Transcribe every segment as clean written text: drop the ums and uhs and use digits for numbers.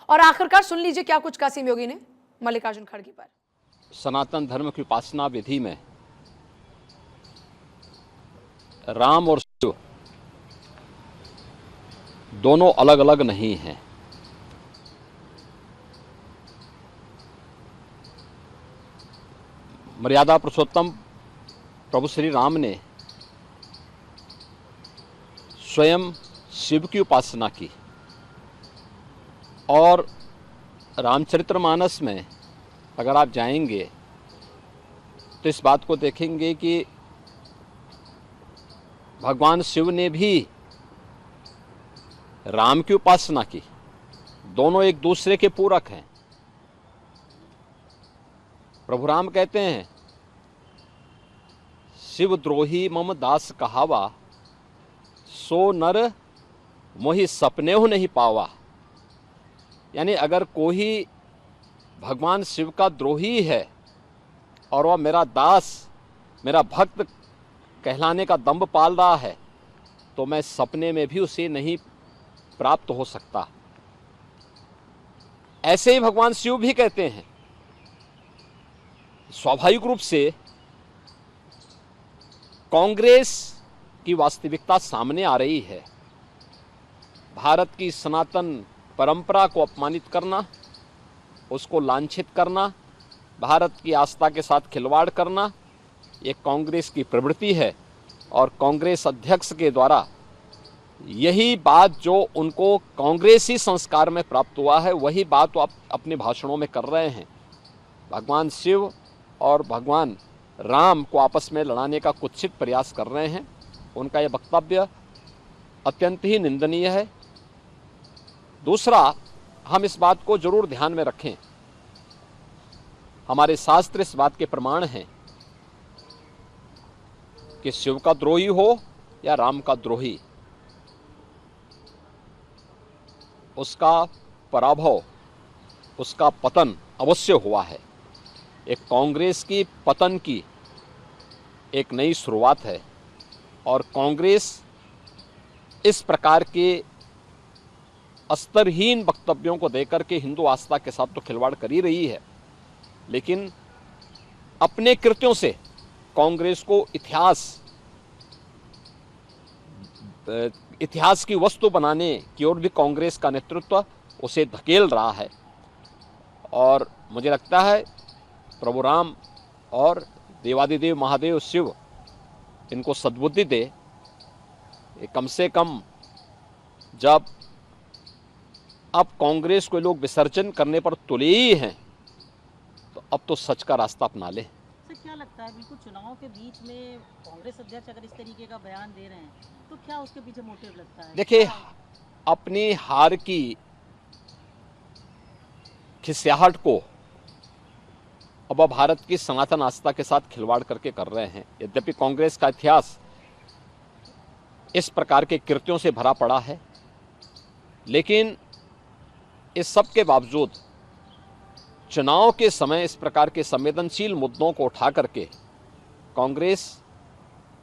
और आखिरकार सुन लीजिए क्या कुछ कासिम योगी ने मल्लिकार्जुन खड़गे पर। सनातन धर्म की उपासना विधि में राम और शिव दोनों अलग अलग नहीं हैं। मर्यादा पुरुषोत्तम प्रभु श्री राम ने स्वयं शिव की उपासना की और रामचरितमानस में अगर आप जाएंगे तो इस बात को देखेंगे कि भगवान शिव ने भी राम की उपासना की। दोनों एक दूसरे के पूरक हैं। प्रभु राम कहते हैं, शिव द्रोही मम दास कहावा, सो नर मोहि सपने हो नहीं पावा। यानी अगर कोई भगवान शिव का द्रोही है और वह मेरा दास, मेरा भक्त कहलाने का दंभ पाल रहा है, तो मैं सपने में भी उसे नहीं प्राप्त हो सकता। ऐसे ही भगवान शिव भी कहते हैं। स्वाभाविक रूप से कांग्रेस की वास्तविकता सामने आ रही है। भारत की सनातन परंपरा को अपमानित करना, उसको लांछित करना, भारत की आस्था के साथ खिलवाड़ करना, ये कांग्रेस की प्रवृत्ति है। और कांग्रेस अध्यक्ष के द्वारा यही बात जो उनको कांग्रेसी संस्कार में प्राप्त हुआ है, वही बात वो अपने भाषणों में कर रहे हैं। भगवान शिव और भगवान राम को आपस में लड़ाने का कुत्सित प्रयास कर रहे हैं। उनका यह वक्तव्य अत्यंत ही निंदनीय है। दूसरा, हम इस बात को जरूर ध्यान में रखें, हमारे शास्त्र इस बात के प्रमाण हैं कि शिव का द्रोही हो या राम का द्रोही, उसका पराभव, उसका पतन अवश्य हुआ है। एक कांग्रेस की पतन की एक नई शुरुआत है और कांग्रेस इस प्रकार के स्तरहीन वक्तव्यों को देकर के हिंदू आस्था के साथ तो खिलवाड़ कर ही रही है, लेकिन अपने कृत्यों से कांग्रेस को इतिहास की वस्तु बनाने की ओर भी कांग्रेस का नेतृत्व उसे धकेल रहा है। और मुझे लगता है प्रभु राम और देवादिदेव महादेव शिव इनको सद्बुद्धि दे। कम से कम जब अब कांग्रेस को लोग विसर्जन करने पर तुले ही हैं, तो अब तो सच का रास्ता अपना ले। क्या लगता है, बिल्कुल चुनाव के बीच में कांग्रेस अध्यक्ष अगर इस तरीके का बयान दे रहे हैं तो क्या उसके पीछे मोटिव लगता है? देखिए, अपनी हार की खिसियाहट को अब भारत की सनातन आस्था के साथ खिलवाड़ करके कर रहे हैं। यद्यपि कांग्रेस का इतिहास इस प्रकार के कृत्यों से भरा पड़ा है, लेकिन इस सब के बावजूद चुनाव के समय इस प्रकार के संवेदनशील मुद्दों को उठा करके कांग्रेस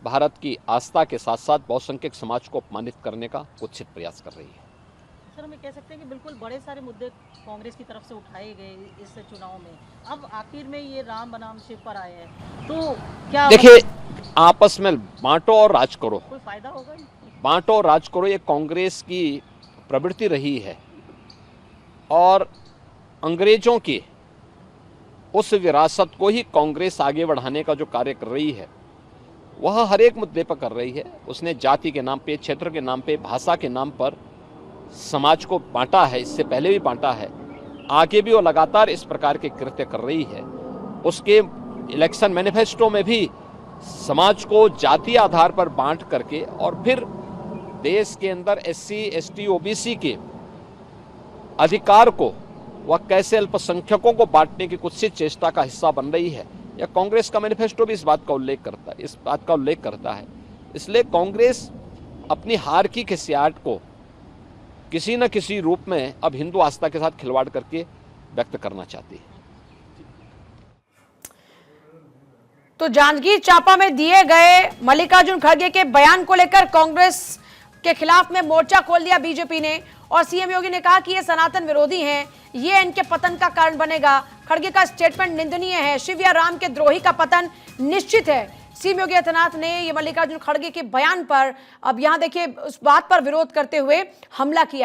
भारत की आस्था के साथ साथ बहुसंख्यक समाज को अपमानित करने का कुत्सित प्रयास कर रही है। सर, हम कह सकते हैं कि बिल्कुल बड़े सारे मुद्दे कांग्रेस की तरफ से उठाए गए इस चुनाव में, अब आखिर में ये राम बनाम शिव पर आए हैं, तो क्या देखिए, आपस में बांटो और राज करो, कोई फायदा होगा? बांटो और राज करो, ये कांग्रेस की प्रवृत्ति रही है और अंग्रेजों की उस विरासत को ही कांग्रेस आगे बढ़ाने का जो कार्य कर रही है वह हर एक मुद्दे पर कर रही है। उसने जाति के नाम पे, क्षेत्र के नाम पे, भाषा के नाम पर समाज को बांटा है, इससे पहले भी बांटा है, आगे भी वो लगातार इस प्रकार के कृत्य कर रही है। उसके इलेक्शन मैनिफेस्टो में भी समाज को जाति आधार पर बांट करके और फिर देश के अंदर SC, ST, OBC के अधिकार को वह कैसे अल्पसंख्यकों को बांटने की कुत्सित चेष्टा का हिस्सा बन रही है। या कांग्रेस का मैनिफेस्टो भी इस बात का उल्लेख करता है। इसलिए कांग्रेस अपनी हार की खिसियाहट को किसी न किसी रूप में अब हिंदू आस्था के साथ खिलवाड़ करके व्यक्त करना चाहती है। तो जांजगीर चांपा में दिए गए मल्लिकार्जुन खड़गे के बयान को लेकर कांग्रेस के खिलाफ में मोर्चा खोल दिया बीजेपी ने और सीएम योगी ने कहा कि ये सनातन विरोधी हैं, ये इनके पतन का कारण बनेगा। खड़गे का स्टेटमेंट निंदनीय है, शिव या राम के द्रोही का पतन निश्चित है। सीएम योगी आदित्यनाथ ने ये मल्लिकार्जुन खड़गे के बयान पर अब यहां देखिए उस बात पर विरोध करते हुए हमला किया।